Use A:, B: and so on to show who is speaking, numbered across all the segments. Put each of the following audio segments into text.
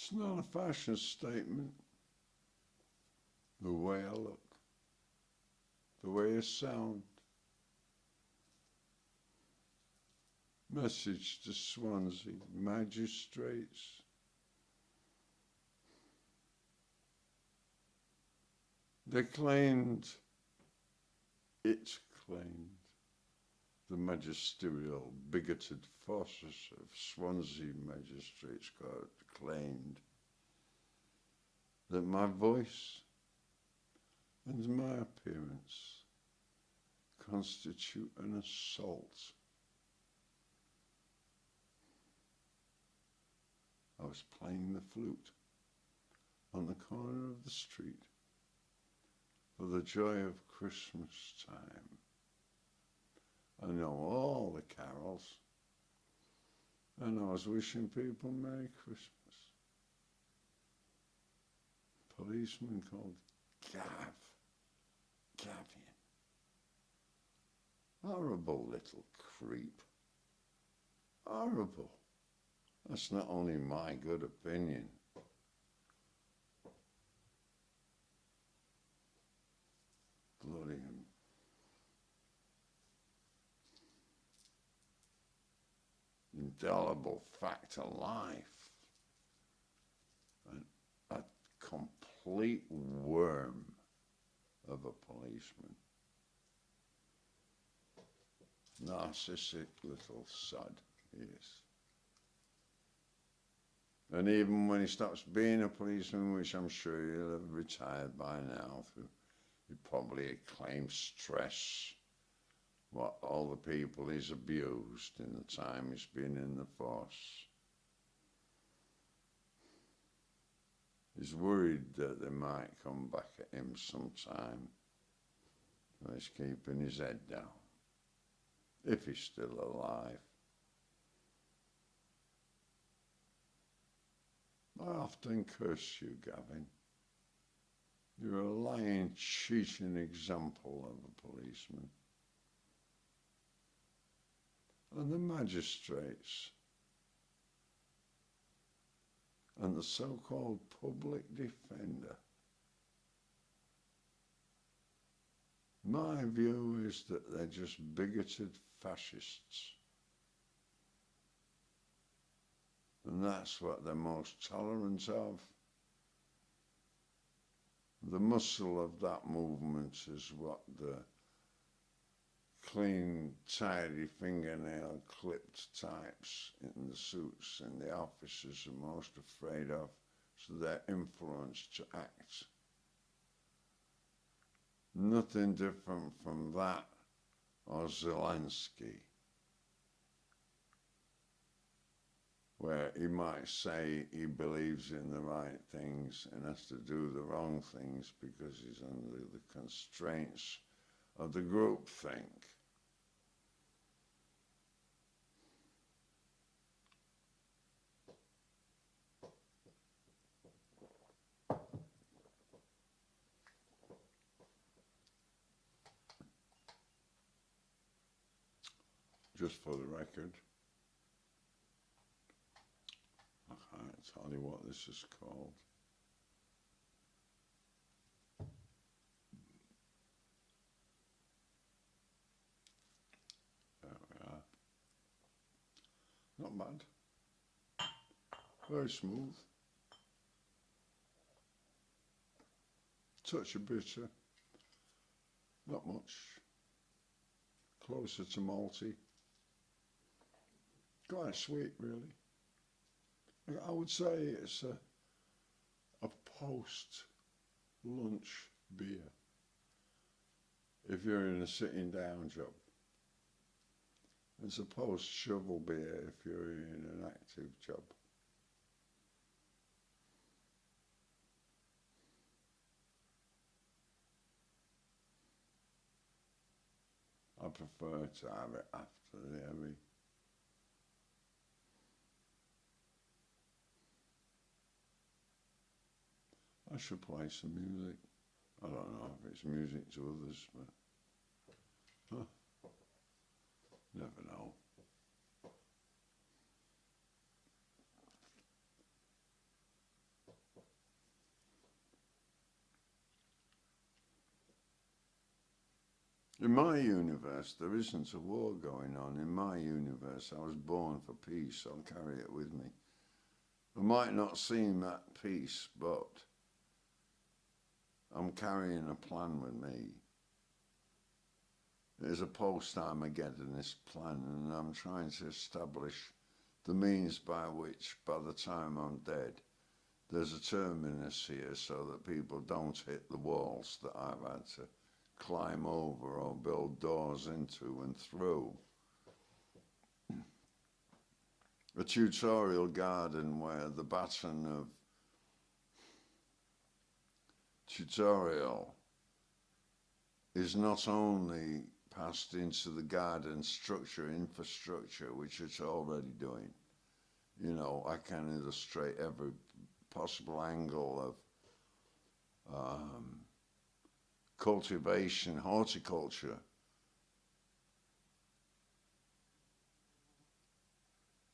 A: It's not a fashion statement. The way I look, the way I sound. Message to Swansea magistrates. They claimed, it claimed, the magisterial bigoted forces of Swansea Magistrates Court claimed that my voice and my appearance constitute an assault. I was playing the flute on the corner of the street for the joy of Christmas time. I know all the carols, and I was wishing people Merry Christmas. A policeman called Gavin. Horrible little creep. Horrible. That's not only my good opinion. Bloody indelible fact of life. A complete worm of a policeman. Narcissistic little sod he is. And even when he stops being a policeman, which I'm sure he'll have retired by now, he probably claims stress, what all the people he's abused in the time he's been in the force. He's worried that they might come back at him sometime. So he's keeping his head down, if he's still alive. I often curse you, Gavin. You're a lying, cheating example of a policeman. And the magistrates and the so-called public defender. My view is that they're just bigoted fascists. And that's what they're most tolerant of. The muscle of that movement is what the clean, tidy fingernail clipped types in the suits and the officers are most afraid of, so they're influenced to act. Nothing different from that or Zelensky, where he might say he believes in the right things and has to do the wrong things because he's under the constraints of the groupthink. Just for the record, I can't tell you what this is called. There we are. Not bad. Very smooth. Touch of bitter. Not much. Closer to malty. Quite sweet, really. I would say it's a post-lunch beer. If you're in a sitting down job. It's a post-shovel beer if you're in an active job. I prefer to have it after the heavy. I should play some music. I don't know if it's music to others, but never know. In my universe, there isn't a war going on. In my universe, I was born for peace. I'll carry it with me. I might not seem at peace, but I'm carrying a plan with me. There's a post-Armageddonist plan, and I'm trying to establish the means by which, by the time I'm dead, there's a terminus here so that people don't hit the walls that I've had to climb over or build doors into and through. A tutorial garden where the baton of tutorial is not only passed into the garden structure, infrastructure, which it's already doing. You know, I can illustrate every possible angle of cultivation, horticulture,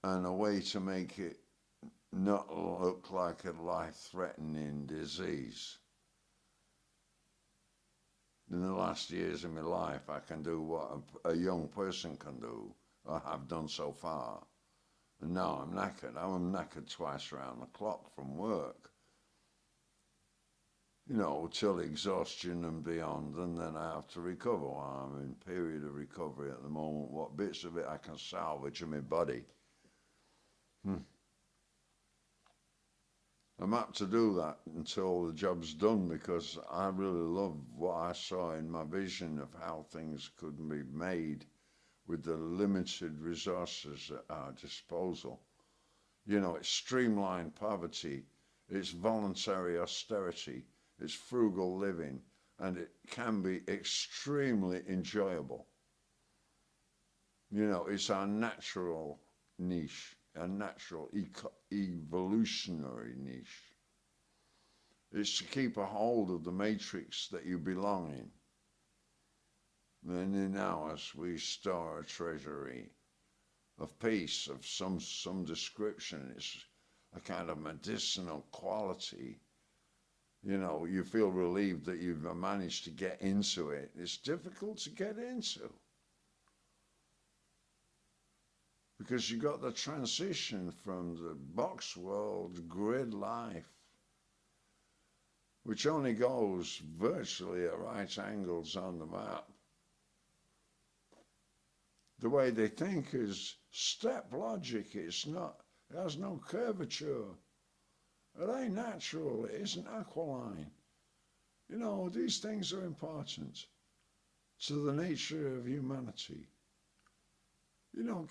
A: and a way to make it not look like a life-threatening disease. In the last years of my life, I can do what a young person can do, or have done so far. And now I'm knackered. I'm knackered twice around the clock from work. You know, till exhaustion and beyond, and then I have to recover. While I'm in period of recovery at the moment, what bits of it I can salvage in my body. I'm apt to do that until the job's done, because I really love what I saw in my vision of how things could be made with the limited resources at our disposal. You know, it's streamlined poverty, it's voluntary austerity, it's frugal living, and it can be extremely enjoyable. You know, it's our natural niche, a natural evolutionary niche. It's to keep a hold of the matrix that you belong in. Then in ours we store a treasury of peace of some description. It's a kind of medicinal quality. You know, you feel relieved that you've managed to get into it. It's difficult to get into, because you got the transition from the box world grid life, which only goes virtually at right angles on the map. The way they think is step logic. It's not, it has no curvature. It ain't natural, it isn't aquiline. You know, these things are important to the nature of humanity. You know,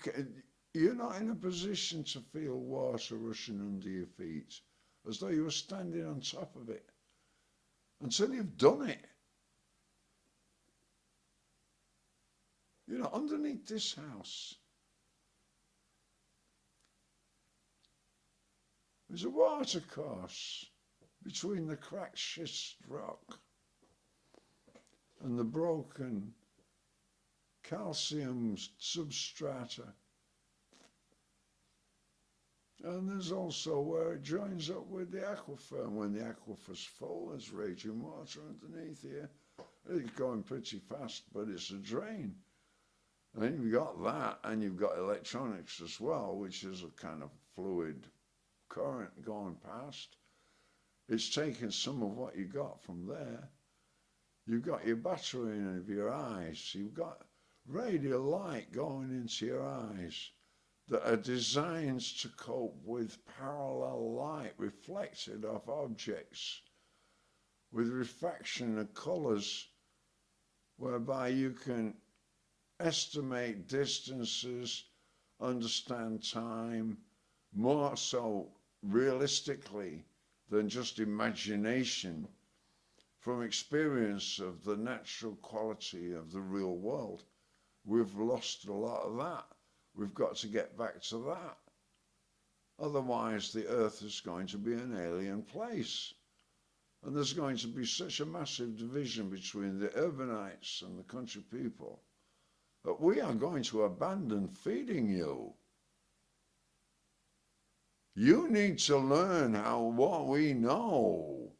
A: you're not in a position to feel water rushing under your feet as though you were standing on top of it until you've done it. You know, underneath this house, there's a watercourse between the cracked schist rock and the broken calcium substrata. And there's also where it joins up with the aquifer. And when the aquifer's full, there's raging water underneath here. It's going pretty fast, but it's a drain. And you've got that, and you've got electronics as well, which is a kind of fluid current going past. It's taking some of what you got from there. You've got your battery in your eyes. You've got radial light going into your eyes that are designed to cope with parallel light reflected off objects with refraction of colours, whereby you can estimate distances, understand time, more so realistically than just imagination, from experience of the natural quality of the real world. We've lost a lot of that. We've got to get back to that. Otherwise, the earth is going to be an alien place. And there's going to be such a massive division between the urbanites and the country people that we are going to abandon feeding you. You need to learn what we know.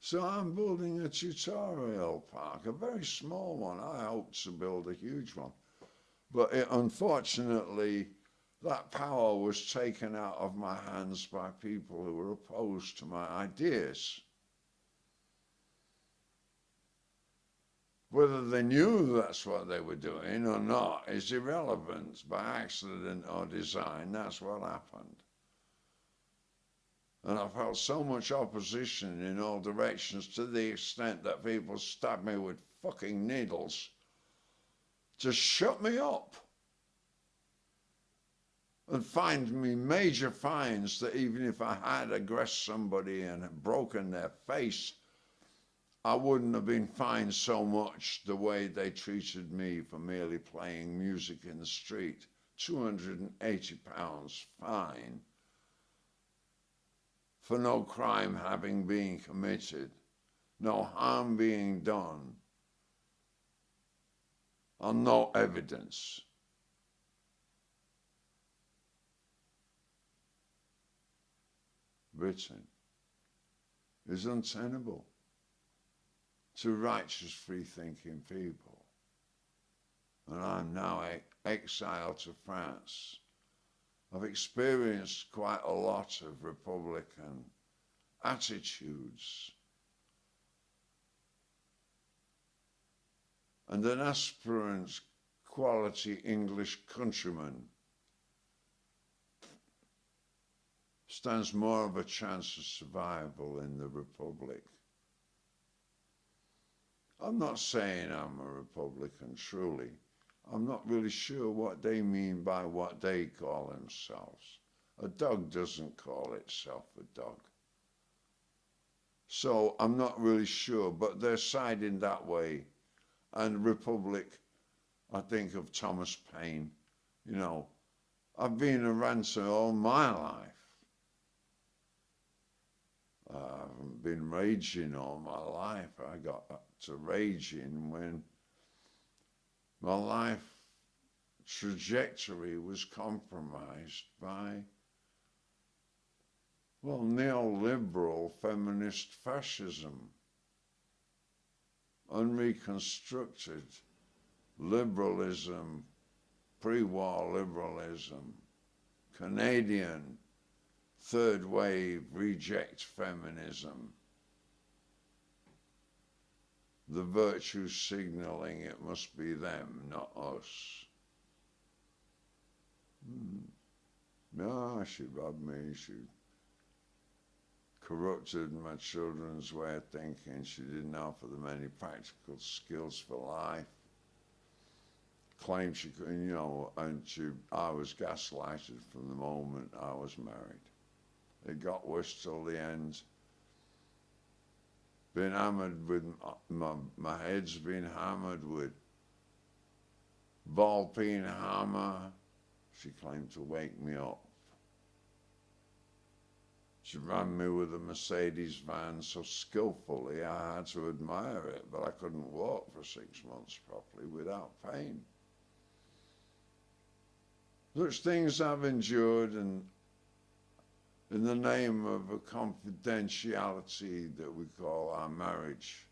A: So I'm building a tutorial park, a very small one. I hope to build a huge one. But unfortunately, that power was taken out of my hands by people who were opposed to my ideas. Whether they knew that's what they were doing or not is irrelevant. By accident or design, that's what happened. And I felt so much opposition in all directions, to the extent that people stabbed me with fucking needles to shut me up and fined me major fines that even if I had aggressed somebody and had broken their face, I wouldn't have been fined so much the way they treated me for merely playing music in the street. £280 fine for no crime having been committed, no harm being done, and no evidence. Britain is untenable to righteous, free-thinking people. And I'm now exiled to France. I've experienced quite a lot of Republican attitudes. And an aspirant quality English countryman stands more of a chance of survival in the Republic. I'm not saying I'm a Republican, truly. I'm not really sure what they mean by what they call themselves. A dog doesn't call itself a dog. So I'm not really sure, but they're siding that way. And Republic, I think of Thomas Paine. You know, I've been a ranter all my life. I haven't been raging all my life. I got to raging when my life trajectory was compromised by, well, neoliberal feminist fascism, unreconstructed liberalism, pre-war liberalism, Canadian third wave reject feminism, the virtue signaling it must be them, not us. No, she robbed me, she corrupted my children's way of thinking, she didn't offer them any practical skills for life, claimed she couldn't, you know, and I was gaslighted from the moment I was married. It got worse till the end. Been hammered with, my head's been hammered with ball-peen hammer. She claimed to wake me up. She ran me with a Mercedes van so skillfully I had to admire it, but I couldn't walk for 6 months properly without pain. Such things I've endured, and in the name of a confidentiality that we call our marriage,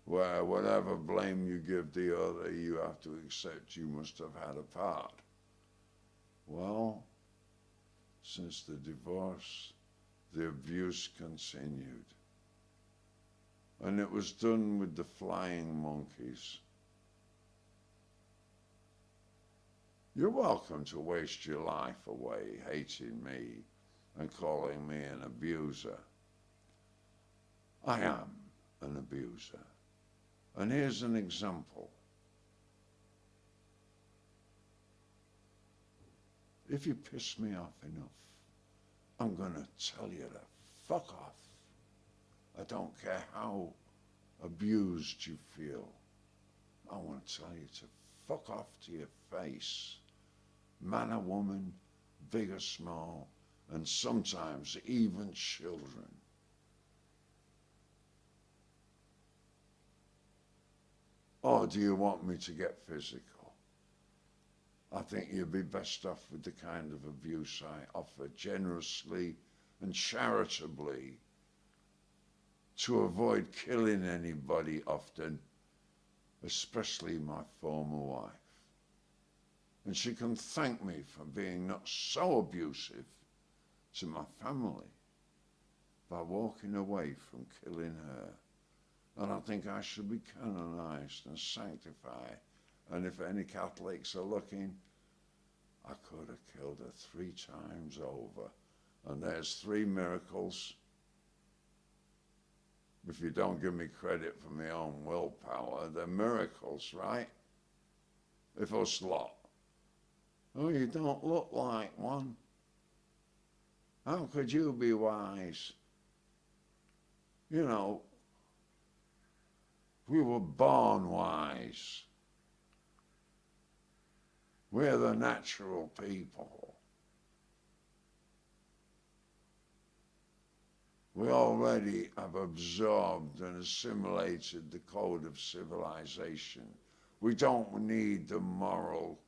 A: where whatever blame you give the other, you have to accept you must have had a part. Well, since the divorce, the abuse continued. And it was done with the flying monkeys. You're welcome to waste your life away hating me and calling me an abuser. I am an abuser. And here's an example. If you piss me off enough, I'm going to tell you to fuck off. I don't care how abused you feel. I want to tell you to fuck off to your face. Man or woman, big or small, and sometimes even children. Or do you want me to get physical? I think you'd be best off with the kind of abuse I offer generously and charitably to avoid killing anybody often, especially my former wife. And she can thank me for being not so abusive to my family by walking away from killing her. And I think I should be canonized and sanctified. And if any Catholics are looking, I could have killed her 3 times over. And there's 3 miracles. If you don't give me credit for my own willpower, they're miracles, right? If us lot. Oh, you don't look like one. How could you be wise? You know, we were born wise. We're the natural people. We already have absorbed and assimilated the code of civilization. We don't need the moral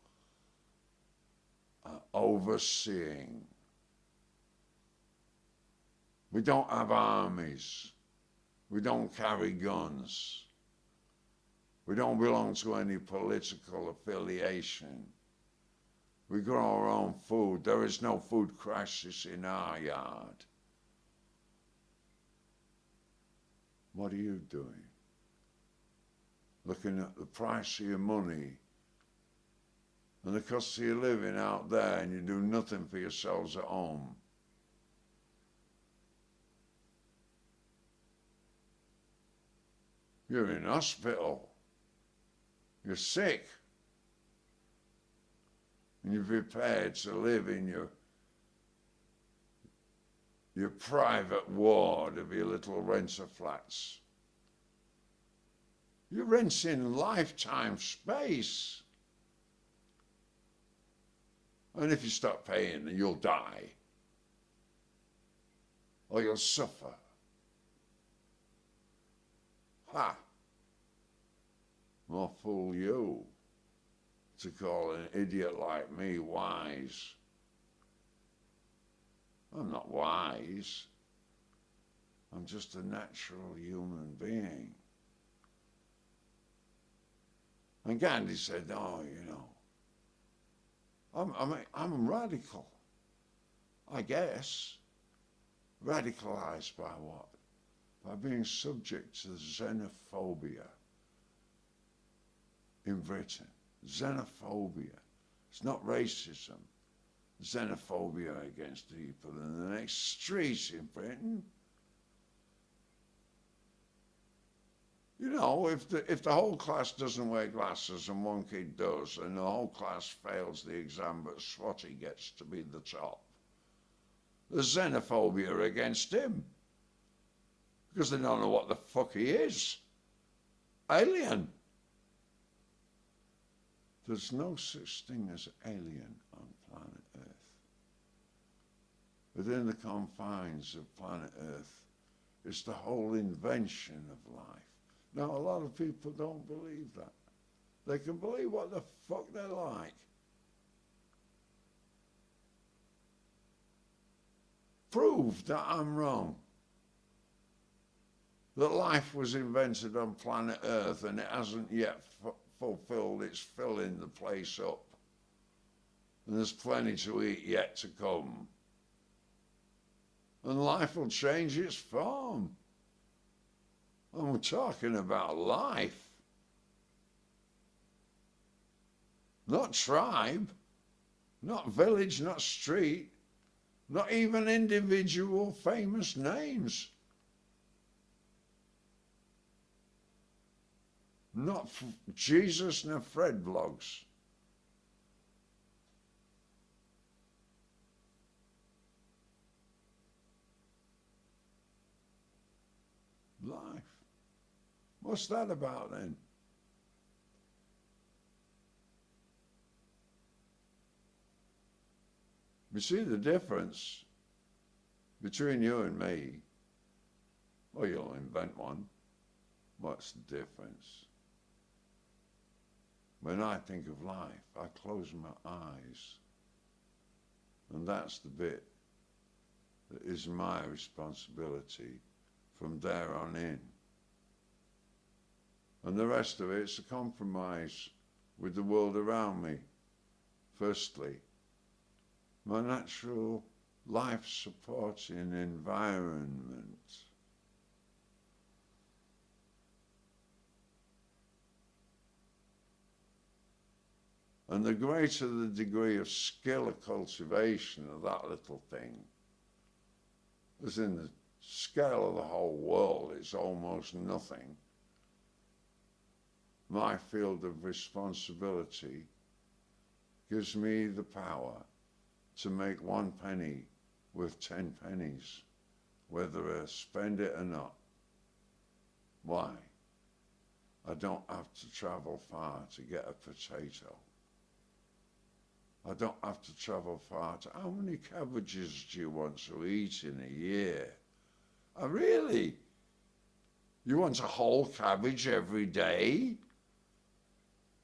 A: overseeing. We don't have armies. We don't carry guns. We don't belong to any political affiliation. We grow our own food. There is no food crisis in our yard. What are you doing? Looking at the price of your money and the cost of your living out there, and you do nothing for yourselves at home. You're in hospital. You're sick. And you're prepared to live in your private ward of your little renter flats. You're renting lifetime space. And if you stop paying, you'll die. Or you'll suffer. Ha! More fool you to call an idiot like me wise. I'm not wise. I'm just a natural human being. And Gandhi said, oh, you know, I'm radical, I guess. Radicalized by what? By being subject to xenophobia in Britain. Xenophobia. It's not racism. Xenophobia against people in the next street in Britain. You know, if the whole class doesn't wear glasses and one kid does, and the whole class fails the exam but Swatty gets to be the top, there's xenophobia against him. Because they don't know what the fuck he is. Alien. There's no such thing as alien on planet Earth. Within the confines of planet Earth is the whole invention of life. Now, a lot of people don't believe that. They can believe what the fuck they like. Prove that I'm wrong. That life was invented on planet Earth and it hasn't yet fulfilled its filling the place up. And there's plenty to eat yet to come. And life will change its form. And we're talking about life. Not tribe, not village, not street, not even individual famous names. Not Jesus nor Fred vlogs. Life. What's that about then? You see the difference between you and me? Well, you'll invent one. What's the difference? When I think of life, I close my eyes. And that's the bit that is my responsibility from there on in. And the rest of it's a compromise with the world around me. Firstly, my natural life-supporting environment. And the greater the degree of skill of cultivation of that little thing, as in the scale of the whole world, it's almost nothing. My field of responsibility gives me the power to make 1 penny worth 10 pennies, whether I spend it or not. Why? I don't have to travel far to get a potato. I don't have to travel far to... How many cabbages do you want to eat in a year? Oh, really? You want a whole cabbage every day?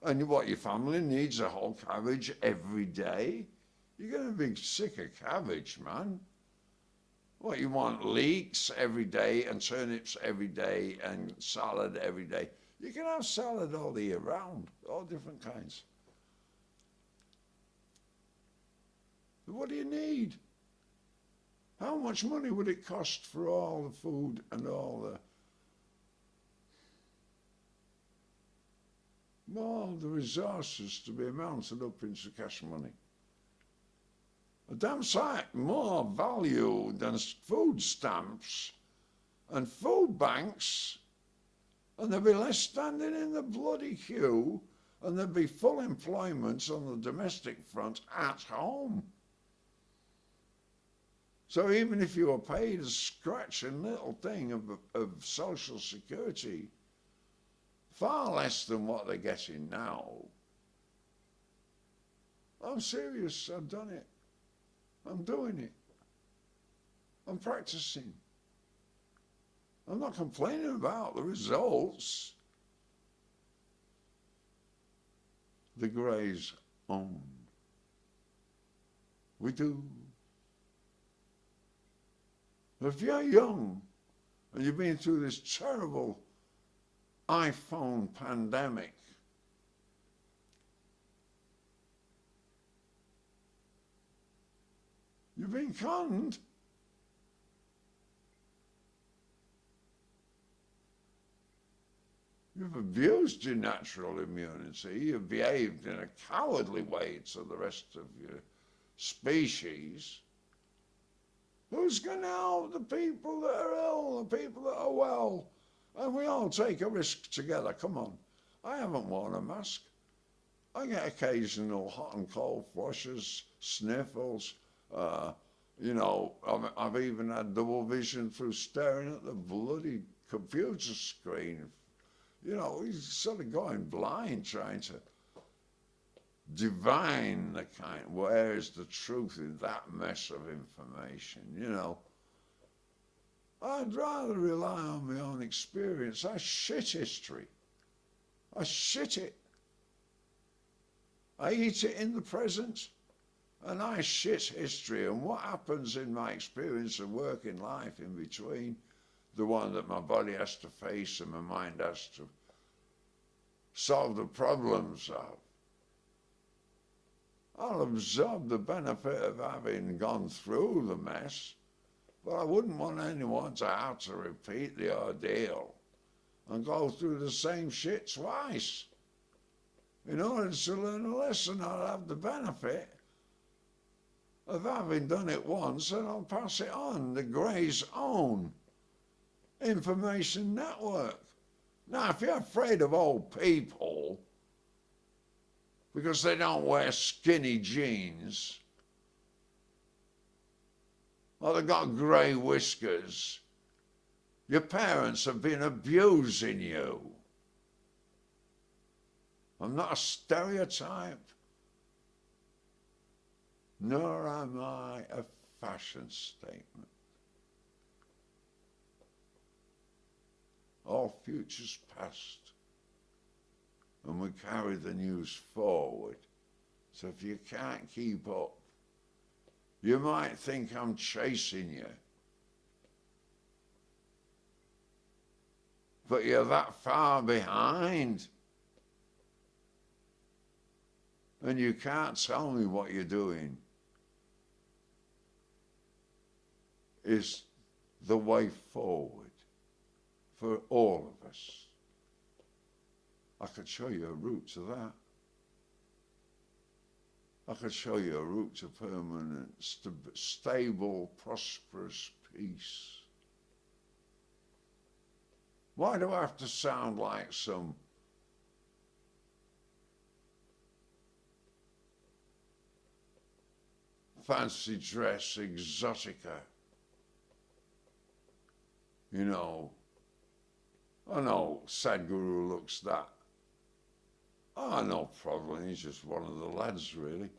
A: And what, your family needs a whole cabbage every day? You're going to be sick of cabbage, man. What, you want leeks every day and turnips every day and salad every day? You can have salad all the year round, all different kinds. But what do you need? How much money would it cost for all the food and all the resources to be mounted up into cash money? A damn sight more value than food stamps and food banks, and there'd be less standing in the bloody queue, and there'd be full employment on the domestic front at home. So even if you were paid a scratching little thing of social security, far less than what they're getting now. I'm serious, I've done it. I'm doing it. I'm practicing. I'm not complaining about the results. The Greys own. We do. If you're young and you've been through this terrible iPhone pandemic, you've been conned. You've abused your natural immunity. You've behaved in a cowardly way to the rest of your species. Who's going to help the people that are ill, the people that are well? And we all take a risk together. Come on. I haven't worn a mask. I get occasional hot and cold flushes, sniffles. You know, I've even had double vision through staring at the bloody computer screen. You know, he's sort of going blind trying to divine the kind, where is the truth in that mess of information, you know. I'd rather rely on my own experience. I shit history. I shit it. I eat it in the present, and I shit history. And what happens in my experience of working life in between, the one that my body has to face and my mind has to solve the problems of, I'll absorb the benefit of having gone through the mess, but I wouldn't want anyone to have to repeat the ordeal and go through the same shit twice. In order to learn a lesson, I'll have the benefit of having done it once, and I'll pass it on, the Greys' own information network. Now, if you're afraid of old people because they don't wear skinny jeans, or they've got grey whiskers, your parents have been abusing you. I'm not a stereotype, nor am I a fashion statement. All future's past, and we carry the news forward. So if you can't keep up, you might think I'm chasing you. but you're that far behind. And you can't tell me what you're doing is the way forward for all of us. I could show you a route to that. I could show you a route to permanent, stable, prosperous peace. Why do I have to sound like some fancy dress exotica? You know, I know Sadhguru looks that. Oh, no problem. He's just one of the lads, really.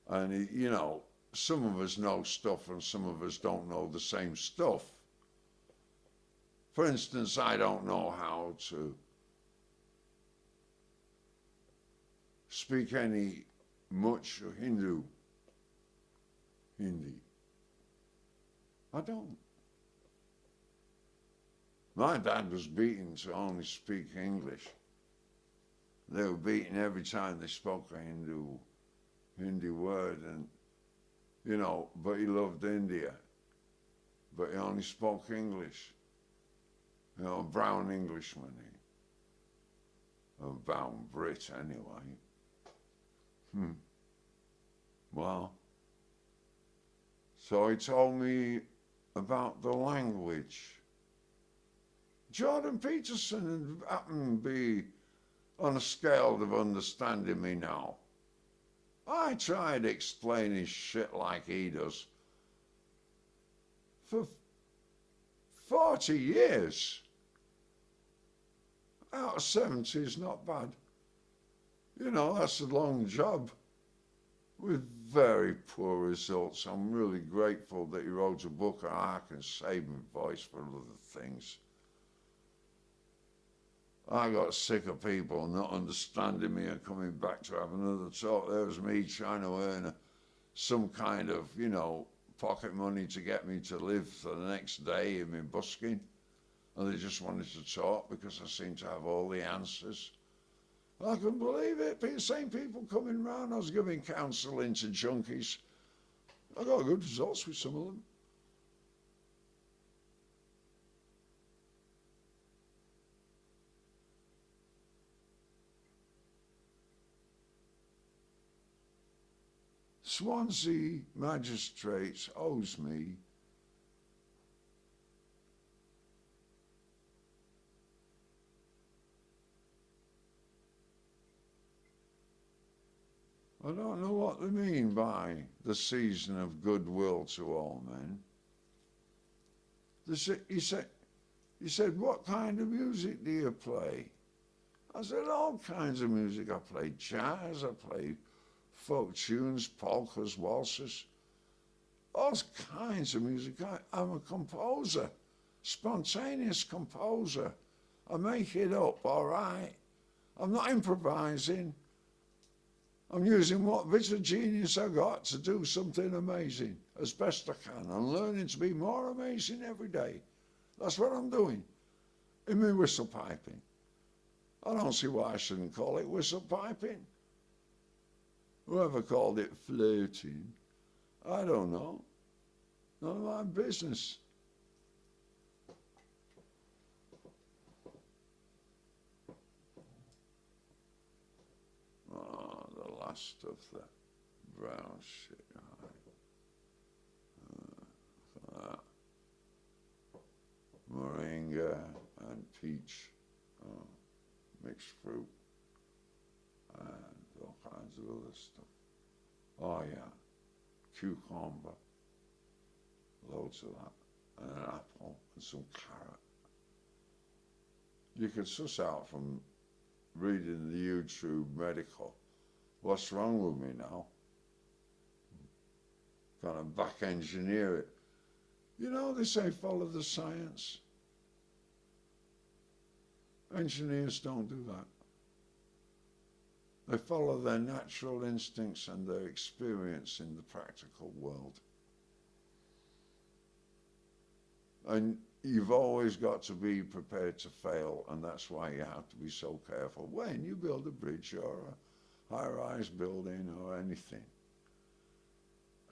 A: And, he, you know, some of us know stuff and some of us don't know the same stuff. For instance, I don't know how to speak any much Hindi. I don't. My dad was beaten to only speak English. They were beaten every time they spoke a Hindi word, and, you know, but he loved India. But he only spoke English. You know, a brown Englishman, a brown Brit anyway. Well, so he told me about the language. Jordan Peterson happened to be on a scale of understanding me now. I tried explaining shit like he does for 40 years. Out of 70 is not bad. You know, that's a long job with very poor results. I'm really grateful that he wrote a book and I can save my voice for other things. I got sick of people not understanding me and coming back to have another talk. There was me trying to earn some kind of, you know, pocket money to get me to live for the next day in my busking. And they just wanted to talk because I seemed to have all the answers. I couldn't believe it. The same people coming round. I was giving counselling to junkies. I got good results with some of them. Swansea Magistrates owes me I don't know what they mean by the season of goodwill to all men. He said, what kind of music do you play? I said, all kinds of music. I play jazz, I play folk tunes, polkas, waltzes, all kinds of music. I'm a composer, spontaneous composer. I make it up, all right? I'm not improvising. I'm using what bit of genius I got to do something amazing as best I can. I'm learning to be more amazing every day. That's what I'm doing in my whistle piping. I don't see why I shouldn't call it whistle piping. Whoever called it flirting, I don't know. None of my business. Oh, the last of the brown shit. Moringa and peach, mixed fruit, and all kinds of other stuff. Oh yeah, cucumber, loads of that, and an apple and some carrot. You can suss out from reading the YouTube medical what's wrong with me now. Kind of back engineer it. You know, they say follow the science. Engineers don't do that. They follow their natural instincts and their experience in the practical world. And you've always got to be prepared to fail, and that's why you have to be so careful when you build a bridge or a high-rise building or anything.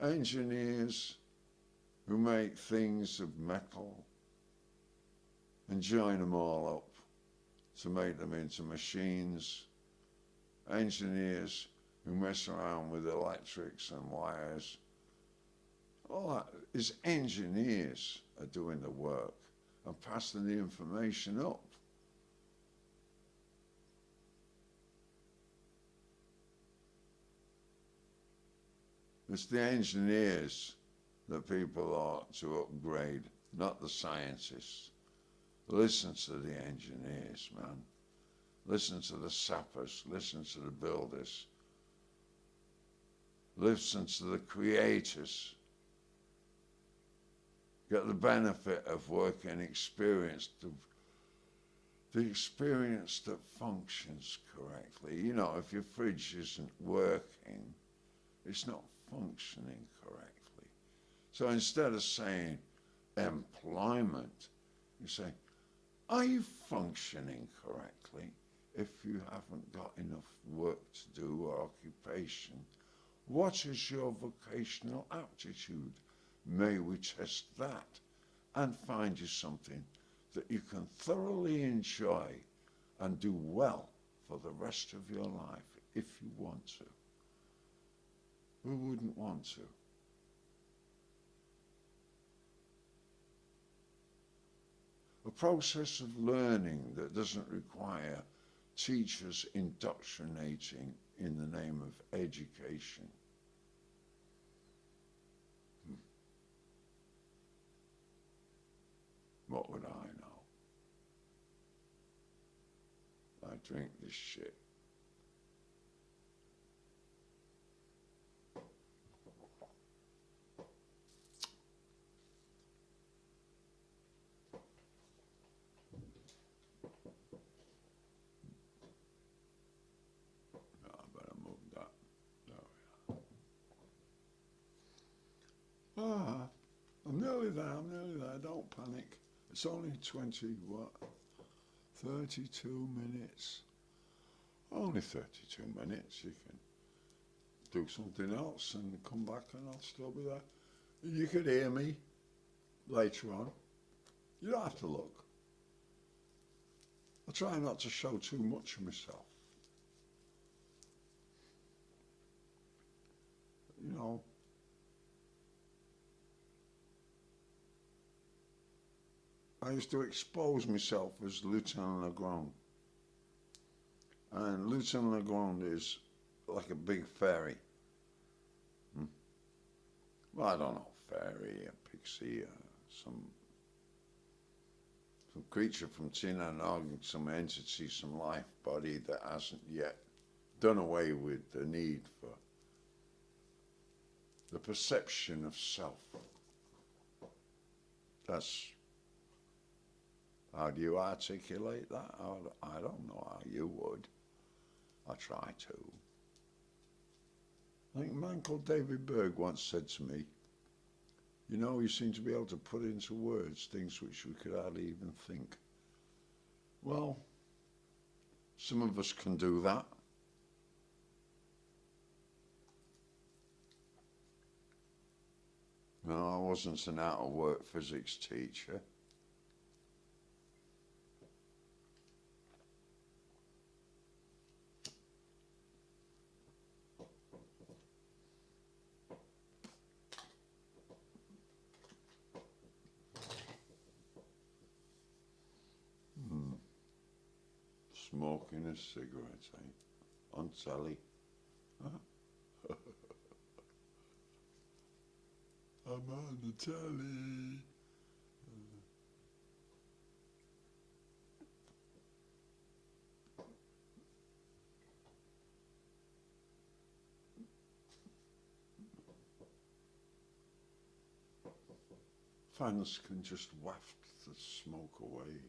A: Engineers who make things of metal and join them all up to make them into machines. Engineers who mess around with electrics and wires. All that is engineers are doing the work and passing the information up. It's the engineers that people ought to upgrade, not the scientists. Listen to the engineers, man. Listen to the sappers. Listen to the builders. Listen to the creators. Get the benefit of working experience, the experience that functions correctly. You know, if your fridge isn't working, it's not functioning correctly. So instead of saying employment, you say, are you functioning correctly? If you haven't got enough work to do or occupation, what is your vocational aptitude? May we test that and find you something that you can thoroughly enjoy and do well for the rest of your life if you want to. Who wouldn't want to? A process of learning that doesn't require teachers indoctrinating in the name of education. What would I know? I drink this shit. I'm nearly there, don't panic. It's only 32 minutes. Only 32 minutes, you can do something else and come back and I'll still be there. You could hear me later on. You don't have to look. I try not to show too much of myself. You know, I used to expose myself as Lieutenant Legrand. And Lieutenant Legrand is like a big fairy. Well, I don't know, fairy, a pixie, some creature from tin and og, some entity, some life body that hasn't yet done away with the need for the perception of self. That's, how do you articulate that? I don't know how you would. I try to. I think a man called David Berg once said to me, you know, you seem to be able to put into words things which we could hardly even think. Well, some of us can do that. No, I wasn't an out-of-work physics teacher. Smoking a cigarette, on telly. I'm on the telly. Fans can just waft the smoke away.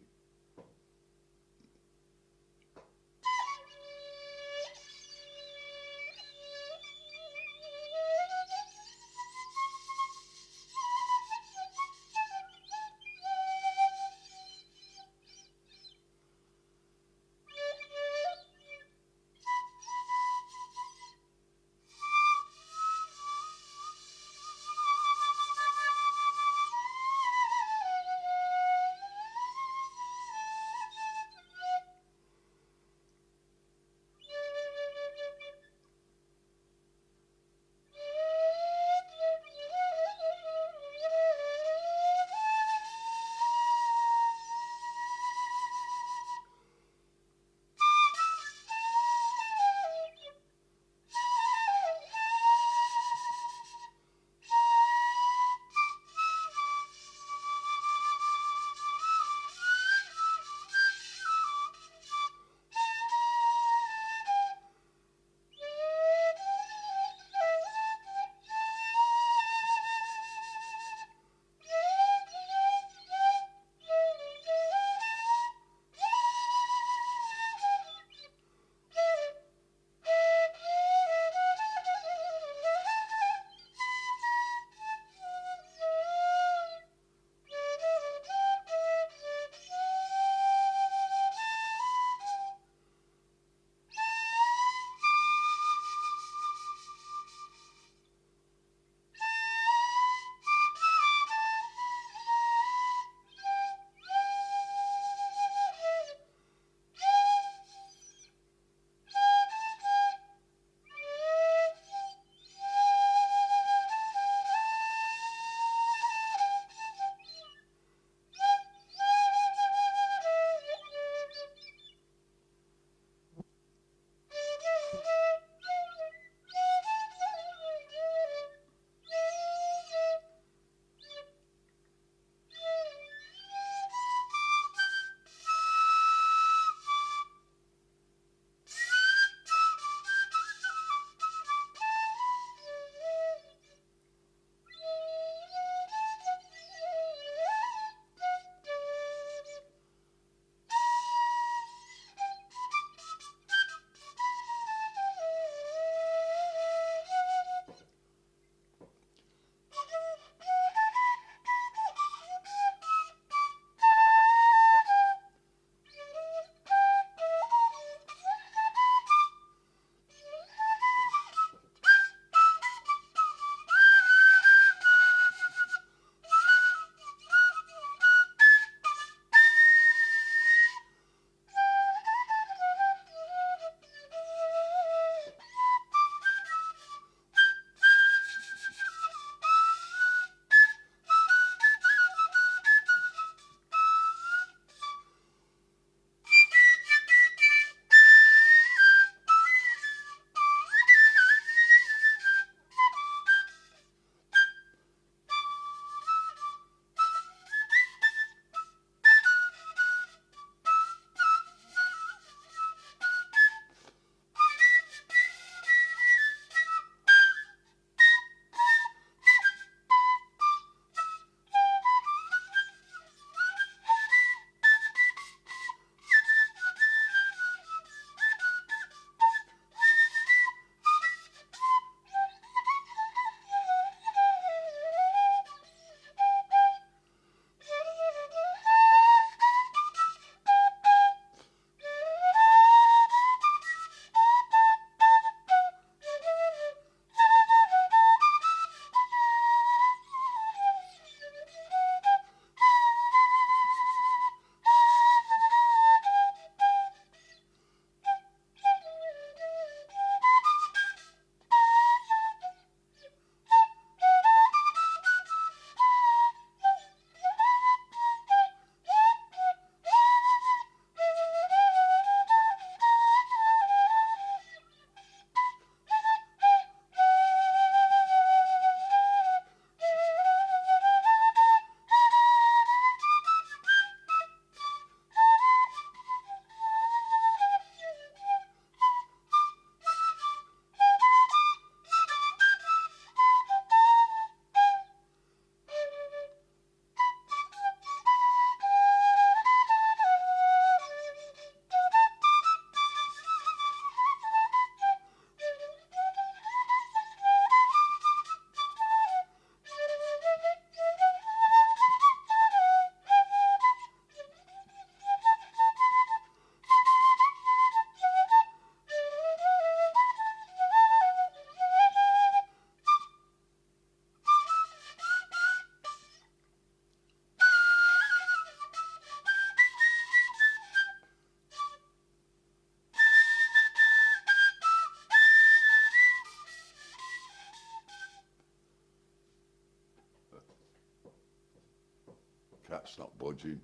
A: Cat's not budging.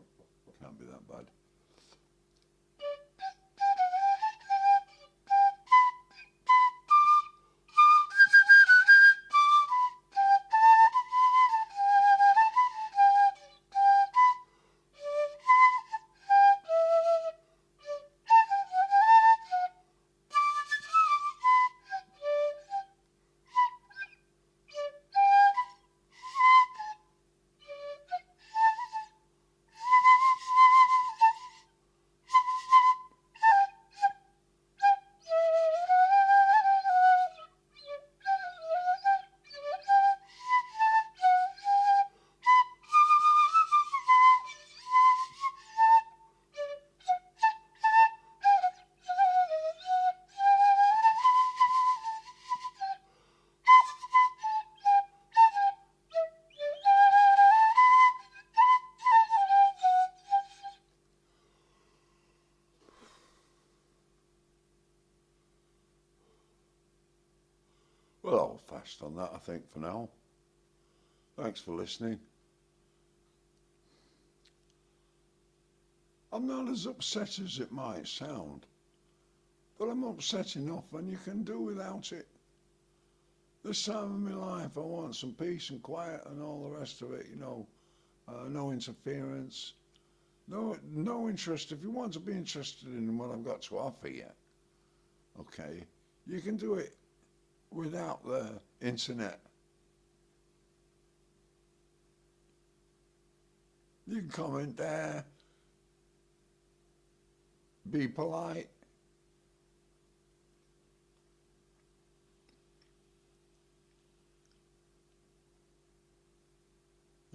A: Can't be that bad. Well, I'll fast on that, I think, for now. Thanks for listening. I'm not as upset as it might sound, but I'm upset enough and you can do without it. This time of my life, I want some peace and quiet and all the rest of it, no interference, no interest. If you want to be interested in what I've got to offer you, okay, you can do it without the internet. You can comment there, be polite.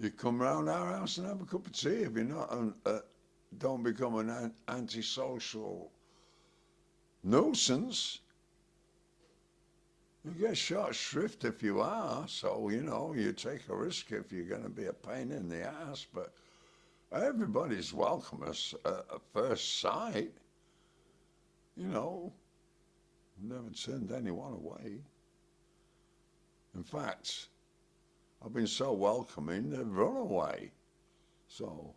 A: You come round our house and have a cup of tea if you're not, don't become an antisocial nuisance. You get short shrift if you are, so, you take a risk if you're going to be a pain in the ass, but everybody's welcome at first sight. Never turned anyone away. In fact, I've been so welcoming, they've run away. So,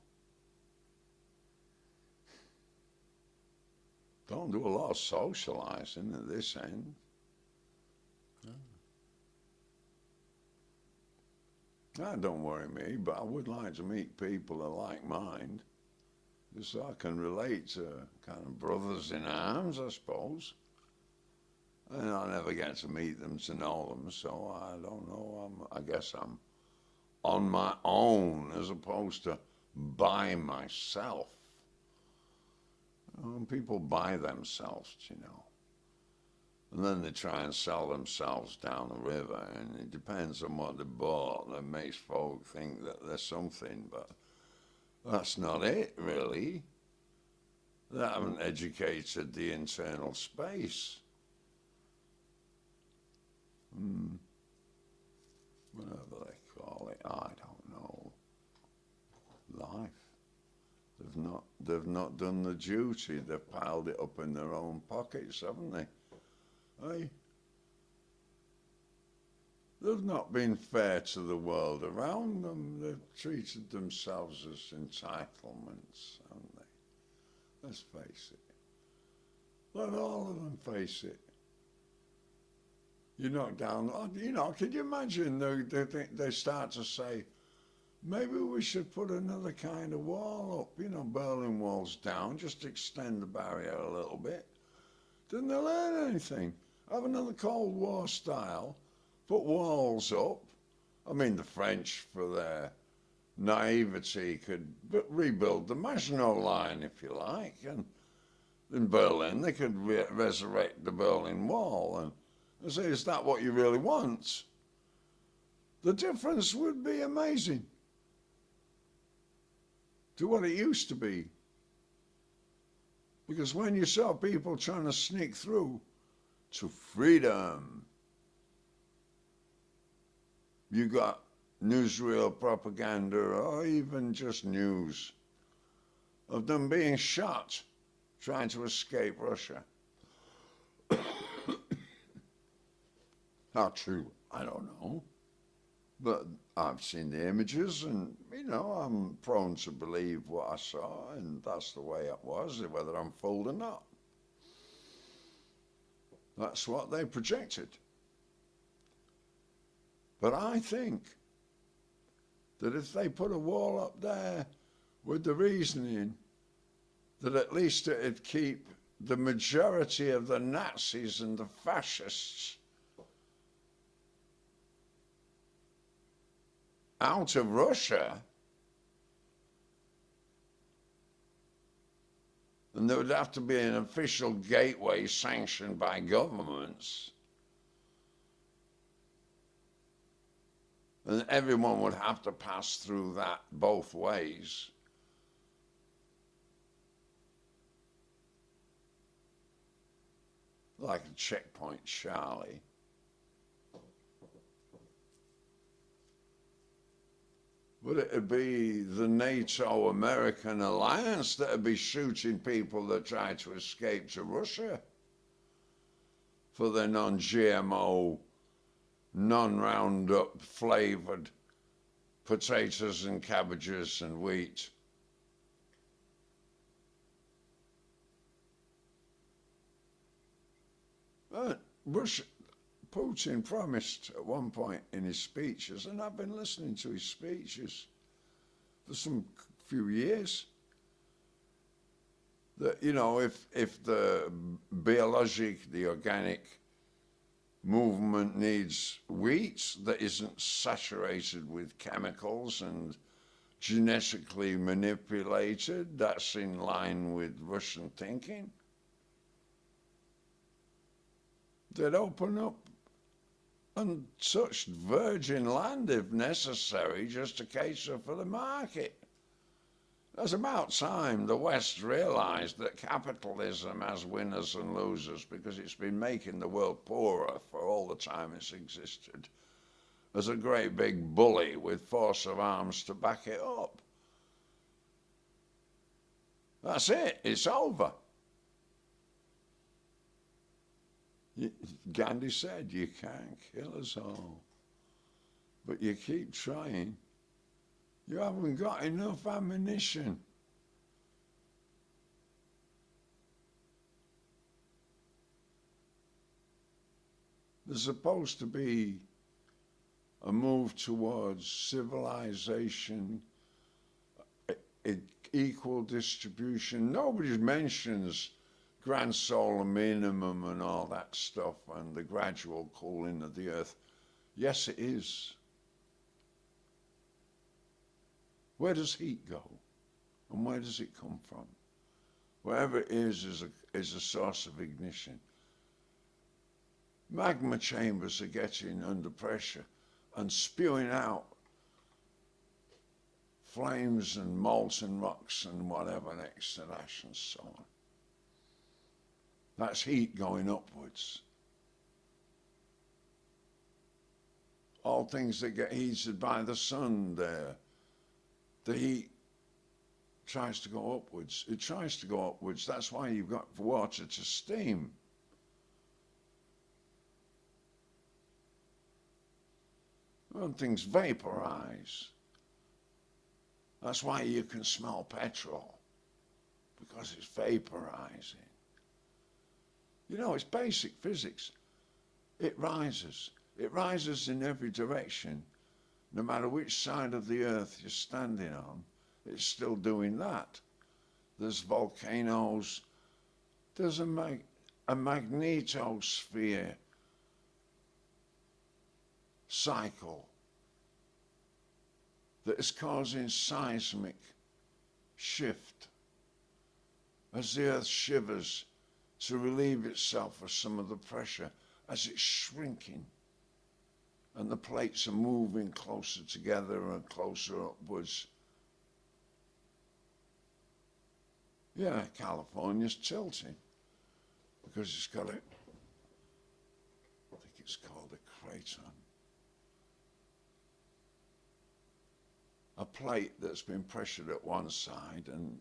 A: don't do a lot of socializing at this end. That don't worry me, but I would like to meet people of like mind, just so I can relate to kind of brothers in arms, I suppose. And I never get to meet them to know them, so I don't know. I guess I'm on my own as opposed to by myself. People buy themselves, and then they try and sell themselves down the river, and it depends on what they bought that makes folk think that they're something, but that's not it, really. They haven't educated the internal space. Whatever they call it, I don't know. Life. They've not done the duty. They've piled it up in their own pockets, haven't they? Hey? They've not been fair to the world around them. They've treated themselves as entitlements, haven't they? Let's face it. Let all of them face it. You knock down, can you imagine they start to say, maybe we should put another kind of wall up, Berlin Wall's down, just extend the barrier a little bit. Didn't they learn anything? Have another Cold War style, put walls up. I mean, the French, for their naivety, could rebuild the Maginot Line, if you like, and in Berlin they could resurrect the Berlin Wall and say, is that what you really want? The difference would be amazing to what it used to be. Because when you saw people trying to sneak through to freedom, you got newsreel propaganda or even just news of them being shot trying to escape Russia. How true, I don't know. But I've seen the images, and I'm prone to believe what I saw, and that's the way it was, whether I'm fooled or not. That's what they projected. But I think that if they put a wall up there with the reasoning that at least it'd keep the majority of the Nazis and the fascists out of Russia, and there would have to be an official gateway sanctioned by governments, and everyone would have to pass through that both ways. Like a checkpoint Charlie. Would it be the NATO-American alliance that would be shooting people that try to escape to Russia for their non-GMO, non-Roundup flavored potatoes and cabbages and wheat? Russia, Putin promised at one point in his speeches, and I've been listening to his speeches for some few years, that, if the the organic movement needs wheat that isn't saturated with chemicals and genetically manipulated, that's in line with Russian thinking. They'd open up untouched virgin land if necessary, just to cater for the market. It's about time the West realized that capitalism has winners and losers, because it's been making the world poorer for all the time it's existed, as a great big bully with force of arms to back it up. That's it, it's over. Gandhi said, you can't kill us all, but you keep trying. You haven't got enough ammunition. There's supposed to be a move towards civilization, equal distribution. Nobody mentions grand solar minimum and all that stuff and the gradual cooling of the earth. Yes, it is. Where does heat go? And where does it come from? Wherever it is a source of ignition. Magma chambers are getting under pressure and spewing out flames and molten rocks and whatever next to ash and so on. That's heat going upwards. All things that get heated by the sun there, the heat tries to go upwards. It tries to go upwards. That's why you've got water to steam. When things vaporize, that's why you can smell petrol, because it's vaporizing. It's basic physics. It rises. It rises in every direction. No matter which side of the earth you're standing on, it's still doing that. There's volcanoes. There's a magnetosphere cycle that is causing seismic shift as the earth shivers to relieve itself of some of the pressure as it's shrinking, and the plates are moving closer together and closer upwards. Yeah, California's tilting because it's got I think it's called a craton. A plate that's been pressured at one side and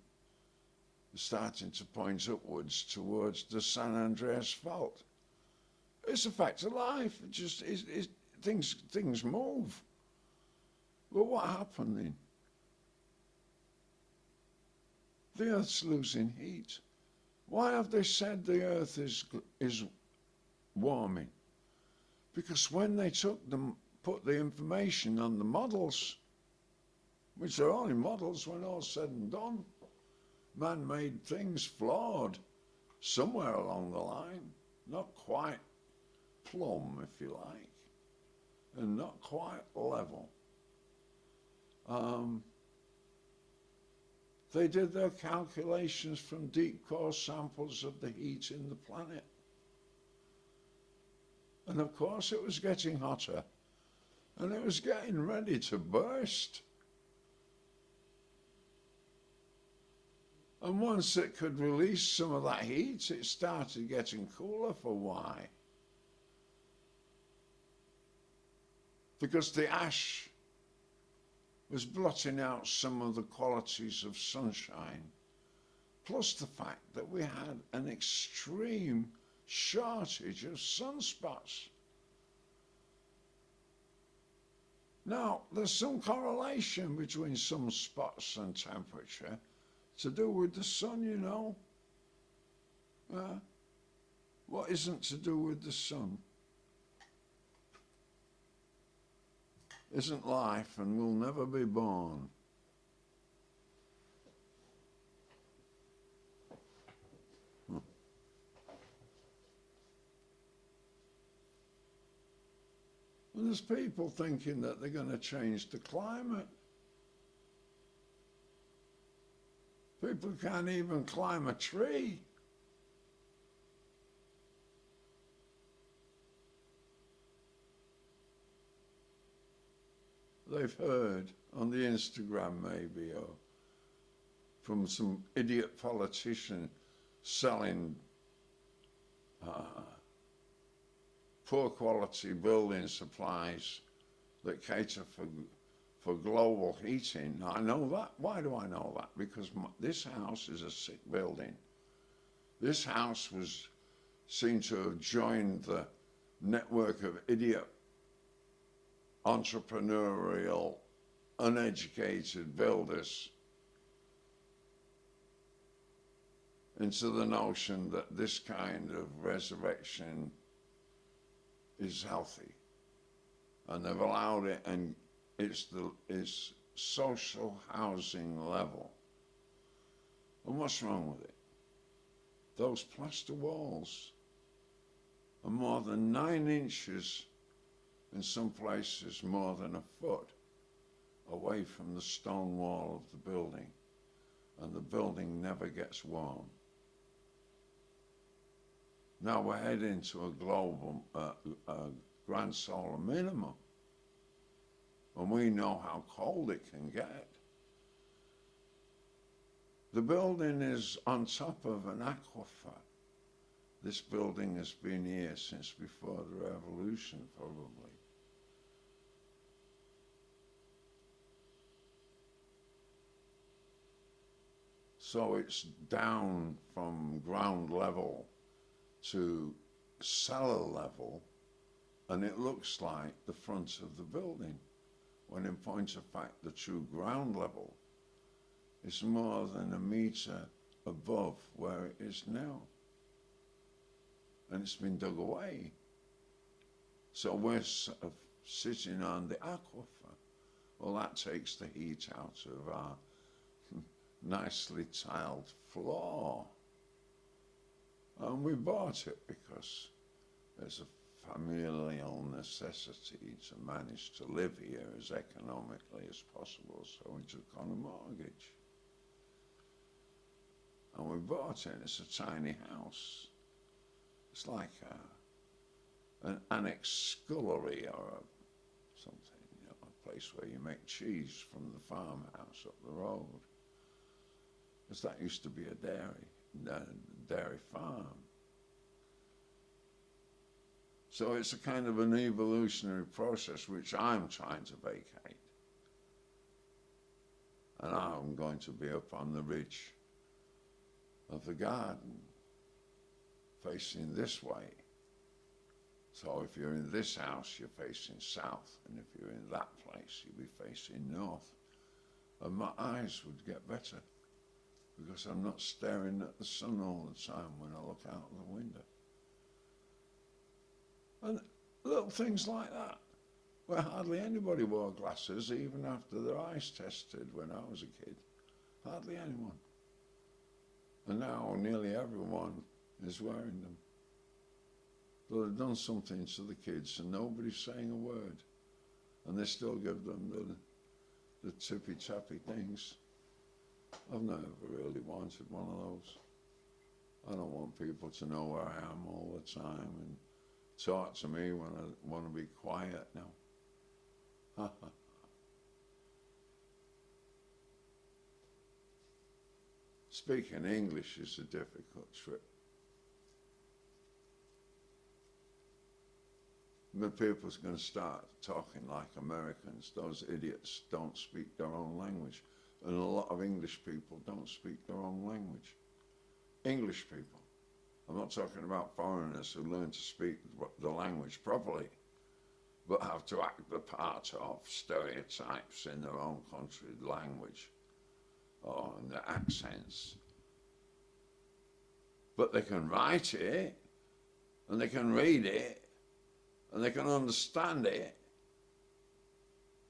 A: starting to point upwards towards the San Andreas Fault. It's a fact of life. Things move. Well, what happened then? The Earth's losing heat. Why have they said the Earth is warming? Because when they put the information on the models, which are only models when all's said and done, man-made things flawed somewhere along the line, not quite plumb, if you like, and not quite level. They did their calculations from deep core samples of the heat in the planet. And of course it was getting hotter, and it was getting ready to burst. And once it could release some of that heat, it started getting cooler. For why? Because the ash was blotting out some of the qualities of sunshine, plus the fact that we had an extreme shortage of sunspots. Now, there's some correlation between sunspots and temperature to do with the sun, you know. What isn't to do with the sun isn't life and will never be born. And there's people thinking that they're going to change the climate. People can't even climb a tree. They've heard on the Instagram maybe, or from some idiot politician selling poor quality building supplies that cater for global heating. I know that. Why do I know that? Because this house is a sick building. This house was seen to have joined the network of idiot, entrepreneurial, uneducated builders into the notion that this kind of resurrection is healthy. And they've allowed it, and it's social housing level. And what's wrong with it? Those plaster walls are more than 9 inches, in some places more than a foot, away from the stone wall of the building, and the building never gets warm. Now we're heading to a global grand solar minimum, and we know how cold it can get. The building is on top of an aquifer. This building has been here since before the revolution, probably. So it's down from ground level to cellar level, and it looks like the front of the building, when in point of fact the true ground level is more than a metre above where it is now. And it's been dug away. So we're sort of sitting on the aquifer. Well, that takes the heat out of our nicely tiled floor. And we bought it because there's a familial necessity to manage to live here as economically as possible, so we took on a mortgage. And we bought it. It's a tiny house. It's like an annex scullery or something, you know, a place where you make cheese from the farmhouse up the road. Because that used to be a dairy farm. So it's a kind of an evolutionary process which I'm trying to vacate. And I'm going to be up on the ridge of the garden, facing this way. So if you're in this house, you're facing south, and if you're in that place, you'll be facing north. And my eyes would get better because I'm not staring at the sun all the time when I look out the window. And little things like that, where hardly anybody wore glasses even after their eyes tested when I was a kid. Hardly anyone. And now nearly everyone is wearing them. But they've done something to the kids and nobody's saying a word. And they still give them the tippy-tappy things. I've never really wanted one of those. I don't want people to know where I am all the time and talk to me when I want to be quiet now. Speaking English is a difficult trip. But people's going to start talking like Americans. Those idiots don't speak their own language. And a lot of English people don't speak their own language. English people. I'm not talking about foreigners who learn to speak the language properly, but have to act the part of stereotypes in their own country language or in their accents. But they can write it, and they can read it, and they can understand it,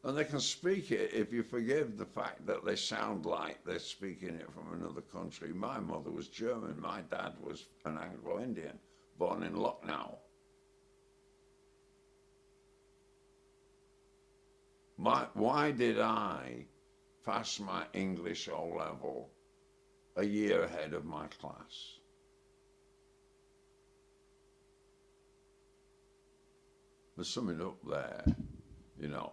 A: and they can speak it if you forgive the fact that they sound like they're speaking it from another country. My mother was German. My dad was an Anglo-Indian, born in Lucknow. Why did I pass my English O-level a year ahead of my class? There's something up there, you know.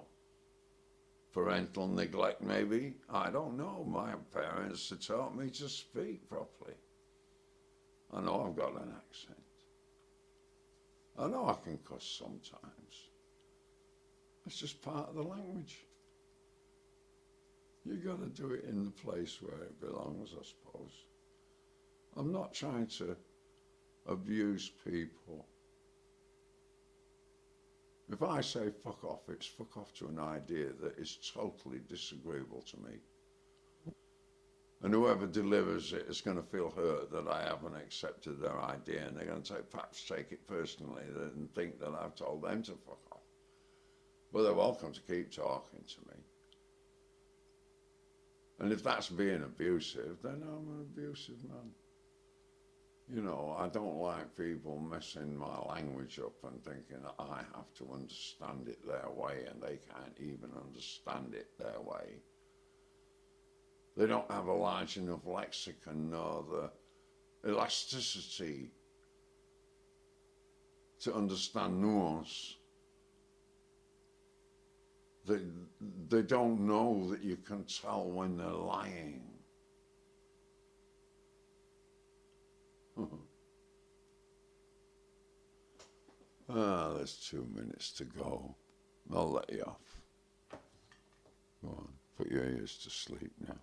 A: Parental neglect, maybe. I don't know. My parents have taught me to speak properly. I know I've got an accent. I know I can cuss sometimes. It's just part of the language. You've got to do it in the place where it belongs, I suppose. I'm not trying to abuse people. If I say fuck off, it's fuck off to an idea that is totally disagreeable to me. And whoever delivers it is going to feel hurt that I haven't accepted their idea, and they're going to perhaps take it personally and think that I've told them to fuck off. But they're welcome to keep talking to me. And if that's being abusive, then I'm an abusive man. You know, I don't like people messing my language up and thinking that I have to understand it their way, and they can't even understand it their way. They don't have a large enough lexicon nor the elasticity to understand nuance. They don't know that you can tell when they're lying. There's 2 minutes to go. I'll let you off. Go on, put your ears to sleep now.